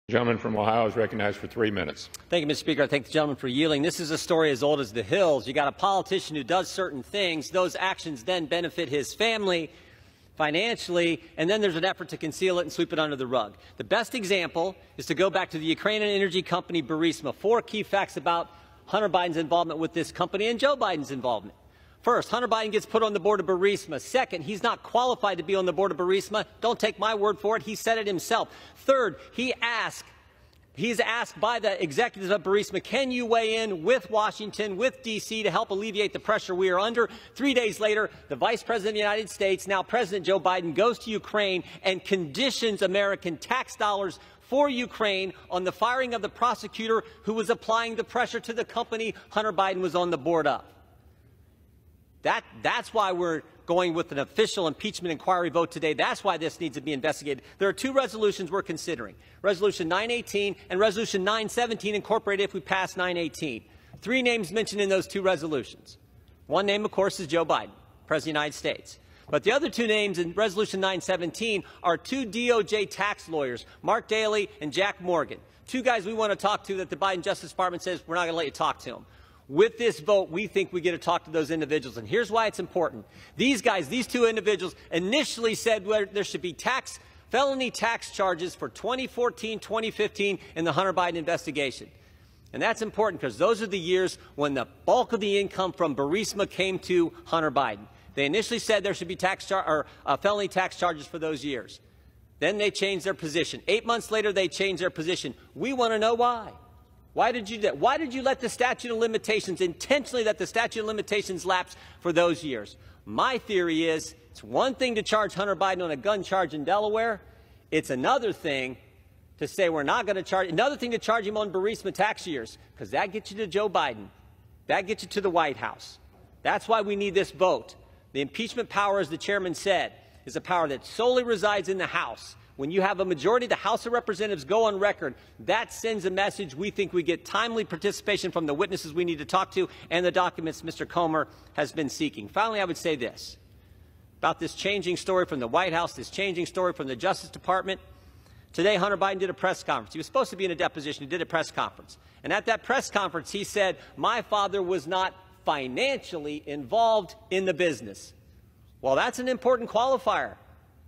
The gentleman from Ohio is recognized for 3 minutes. Thank you, Mr. Speaker. I thank the gentleman for yielding. This is a story as old as the hills. You got a politician who does certain things. Those actions then benefit his family financially, and then there's an effort to conceal it and sweep it under the rug. The best example is to go back to the Ukrainian energy company Burisma. 4 key facts about Hunter Biden's involvement with this company and Joe Biden's involvement. First, Hunter Biden gets put on the board of Burisma. Second, he's not qualified to be on the board of Burisma. Don't take my word for it. He said it himself. Third, he's asked by the executives of Burisma, can you weigh in with Washington, with D.C. to help alleviate the pressure we are under? 3 days later, the Vice President of the United States, now President Joe Biden, goes to Ukraine and conditions American tax dollars for Ukraine on the firing of the prosecutor who was applying the pressure to the company Hunter Biden was on the board of. That's why we're going with an official impeachment inquiry vote today. That's why this needs to be investigated. There are 2 resolutions we're considering. Resolution 918 and Resolution 917 incorporated if we pass 918. 3 names mentioned in those 2 resolutions. One name, of course, is Joe Biden, President of the United States. But the other 2 names in Resolution 917 are 2 DOJ tax lawyers, Mark Daley and Jack Morgan. 2 guys we want to talk to that the Biden Justice Department says we're not going to let you talk to them. With this vote, we think we get to talk to those individuals. And here's why it's important. These guys, these 2 individuals, initially said there should be felony tax charges for 2014, 2015 in the Hunter Biden investigation. And that's important because those are the years when the bulk of the income from Burisma came to Hunter Biden. They initially said there should be felony tax charges for those years. Then they changed their position. 8 months later, they changed their position. We want to know why. Why did you do that? Why did you let the statute of limitations, intentionally let the statute of limitations lapse for those years? My theory is it's one thing to charge Hunter Biden on a gun charge in Delaware. It's another thing to say we're not going to charge, another thing to charge him on Burisma tax years, because that gets you to Joe Biden. That gets you to the White House. That's why we need this vote. The impeachment power, as the chairman said, is a power that solely resides in the House. When you have a majority of the House of Representatives go on record, that sends a message. We think we get timely participation from the witnesses we need to talk to and the documents Mr. Comer has been seeking. Finally, I would say this about this changing story from the White House, this changing story from the Justice Department. Today, Hunter Biden did a press conference. He was supposed to be in a deposition. He did a press conference. And at that press conference, he said, my father was not financially involved in the business. Well, that's an important qualifier.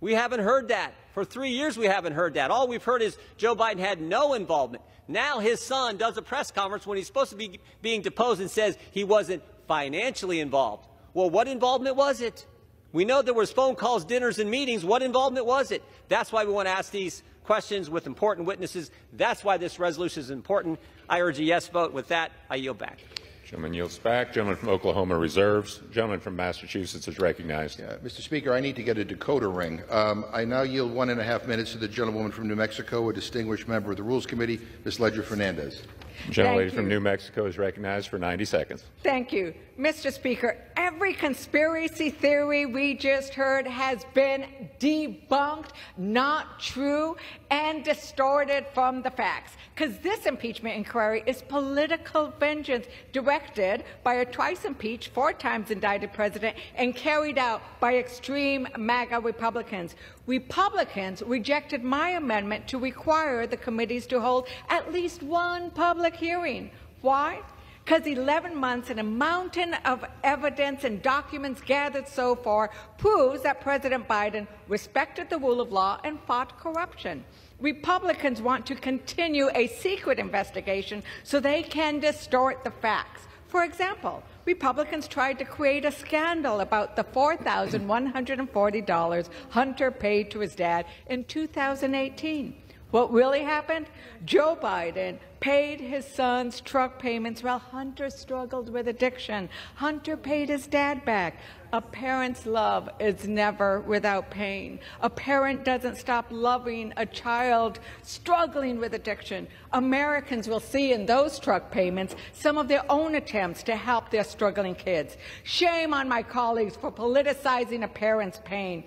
We haven't heard that. For 3 years, we haven't heard that. All we've heard is Joe Biden had no involvement. Now his son does a press conference when he's supposed to be being deposed and says he wasn't financially involved. Well, what involvement was it? We know there was phone calls, dinners, and meetings. What involvement was it? That's why we want to ask these questions with important witnesses. That's why this resolution is important. I urge a yes vote. With that, I yield back. Gentleman yields back. Gentleman from Oklahoma reserves. Gentleman from Massachusetts is recognized. Mr. Speaker, I need to get a decoder ring. I now yield 1.5 minutes to the gentlewoman from New Mexico, a distinguished member of the Rules Committee, Ms. Ledger-Fernandez. Gentlelady from New Mexico is recognized for 90 seconds. Thank you. Mr. Speaker, every conspiracy theory we just heard has been debunked, not true, and distorted from the facts. Because this impeachment inquiry is political vengeance directed by a twice-impeached, 4 times indicted president and carried out by extreme MAGA Republicans. Republicans rejected my amendment to require the committees to hold at least 1 public hearing. Why? Because 11 months and a mountain of evidence and documents gathered so far proves that President Biden respected the rule of law and fought corruption. Republicans want to continue a secret investigation so they can distort the facts. For example, Republicans tried to create a scandal about the $4,140 Hunter paid to his dad in 2018. What really happened? Joe Biden paid his son's truck payments while Hunter struggled with addiction. Hunter paid his dad back. A parent's love is never without pain. A parent doesn't stop loving a child struggling with addiction. Americans will see in those truck payments some of their own attempts to help their struggling kids. Shame on my colleagues for politicizing a parent's pain.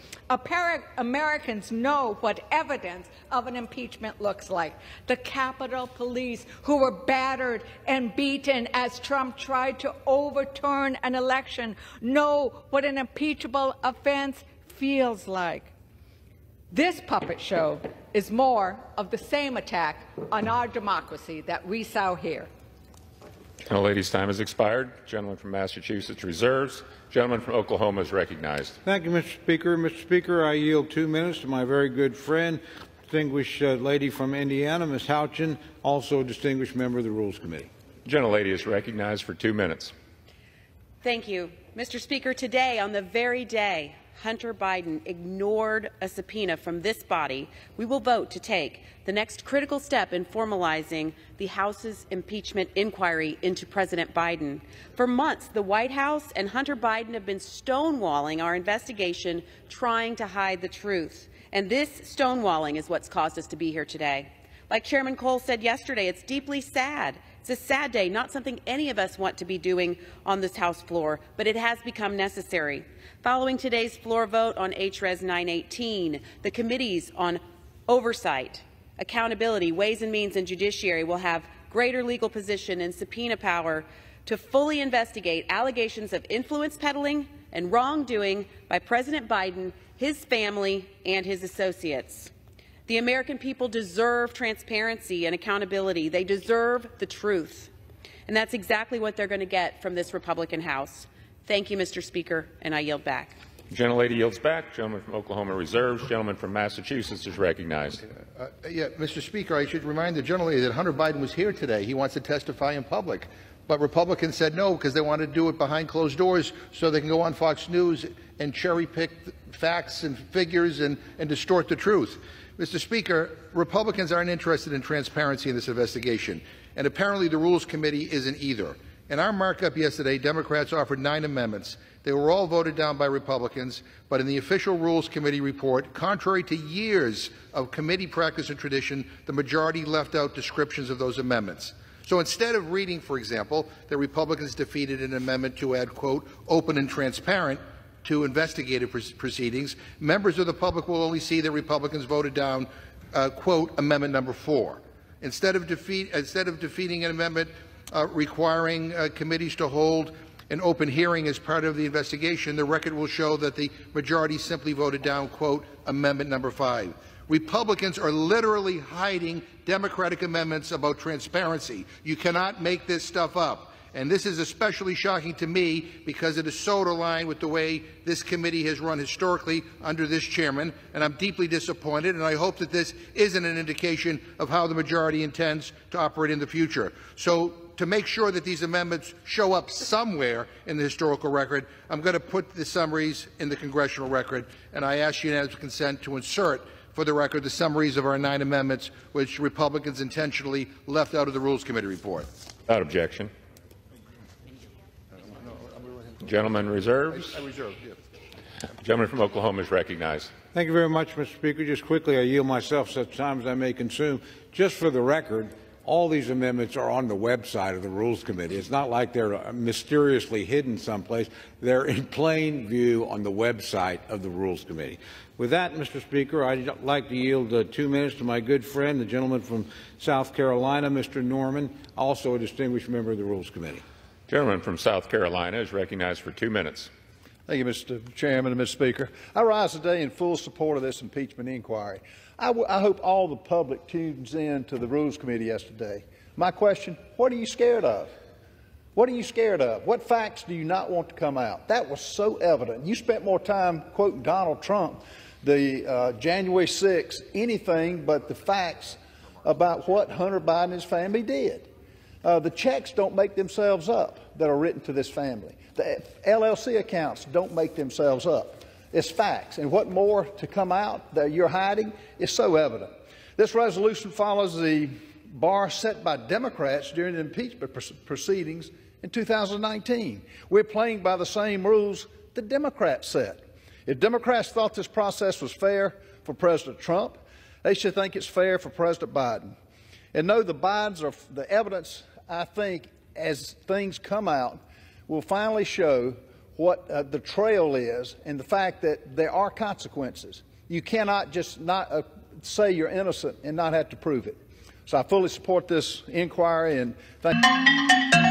Americans know what evidence of an impeachment looks like. The Capitol Police, who were battered and beaten as Trump tried to overturn an election, know what an impeachable offense feels like. This puppet show is more of the same attack on our democracy that we saw here. The lady's time has expired. Gentleman from Massachusetts reserves. Gentleman from Oklahoma is recognized. Thank you, Mr. Speaker. Mr. Speaker, I yield 2 minutes to my very good friend, distinguished lady from Indiana, Ms. Houchin, also a distinguished member of the Rules Committee. The gentlelady is recognized for 2 minutes. Thank you. Mr. Speaker, today, on the very day Hunter Biden ignored a subpoena from this body, we will vote to take the next critical step in formalizing the House's impeachment inquiry into President Biden. For months, the White House and Hunter Biden have been stonewalling our investigation, trying to hide the truth. And this stonewalling is what's caused us to be here today. Like Chairman Cole said yesterday, it's deeply sad. It's a sad day, not something any of us want to be doing on this House floor, but it has become necessary. Following today's floor vote on HRES 918, the committees on oversight, accountability, ways and means, and judiciary will have greater legal position and subpoena power to fully investigate allegations of influence peddling and wrongdoing by President Biden, his family, and his associates. The American people deserve transparency and accountability. They deserve the truth. And that's exactly what they're going to get from this Republican House. Thank you, Mr. Speaker, and I yield back. The gentlelady yields back. Gentleman from Oklahoma reserves. Gentleman from Massachusetts is recognized. Mr. Speaker, I should remind the gentlelady that Hunter Biden was here today. He wants to testify in public. But Republicans said no because they wanted to do it behind closed doors so they can go on Fox News and cherry-pick facts and figures and distort the truth. Mr. Speaker, Republicans aren't interested in transparency in this investigation, and apparently the Rules Committee isn't either. In our markup yesterday, Democrats offered 9 amendments. They were all voted down by Republicans, but in the official Rules Committee report, contrary to years of committee practice and tradition, the majority left out descriptions of those amendments. So instead of reading, for example, that Republicans defeated an amendment to add, quote, open and transparent to investigative proceedings, members of the public will only see that Republicans voted down, quote, Amendment Number 4. Instead of defeating an amendment requiring committees to hold an open hearing as part of the investigation, the record will show that the majority simply voted down, quote, Amendment Number 5. Republicans are literally hiding Democratic amendments about transparency. You cannot make this stuff up. And this is especially shocking to me because it is so aligned with the way this committee has run historically under this chairman, and I'm deeply disappointed, and I hope that this isn't an indication of how the majority intends to operate in the future. So to make sure that these amendments show up somewhere in the historical record, I'm going to put the summaries in the congressional record, and I ask unanimous consent to insert for the record the summaries of our 9 amendments, which Republicans intentionally left out of the Rules Committee report. Without objection. Gentleman reserves. I reserve, yes. Gentleman from Oklahoma is recognized. Thank you very much, Mr. Speaker. Just quickly, I yield myself such time as I may consume. Just for the record, all these amendments are on the website of the Rules Committee. It's not like they're mysteriously hidden someplace. They're in plain view on the website of the Rules Committee. With that, Mr. Speaker, I'd like to yield 2 minutes to my good friend, the gentleman from South Carolina, Mr. Norman, also a distinguished member of the Rules Committee. Gentleman from South Carolina is recognized for 2 minutes. Thank you, Mr. Chairman and Mr. Speaker. I rise today in full support of this impeachment inquiry. I hope all the public tunes in to the Rules Committee yesterday. My question, what are you scared of? What are you scared of? What facts do you not want to come out? That was so evident. You spent more time quoting Donald Trump, the January 6th, anything but the facts about what Hunter Biden and his family did. The checks don't make themselves up that are written to this family. The LLC accounts don't make themselves up. It's facts. And what more to come out that you're hiding is so evident. This resolution follows the bar set by Democrats during the impeachment proceedings in 2019. We're playing by the same rules the Democrats set. If Democrats thought this process was fair for President Trump, they should think it's fair for President Biden. And no, the Bidens are the evidence, I think, as things come out, will finally show what the trail is and the fact that there are consequences. You cannot just not say you're innocent and not have to prove it. So I fully support this inquiry and thank you.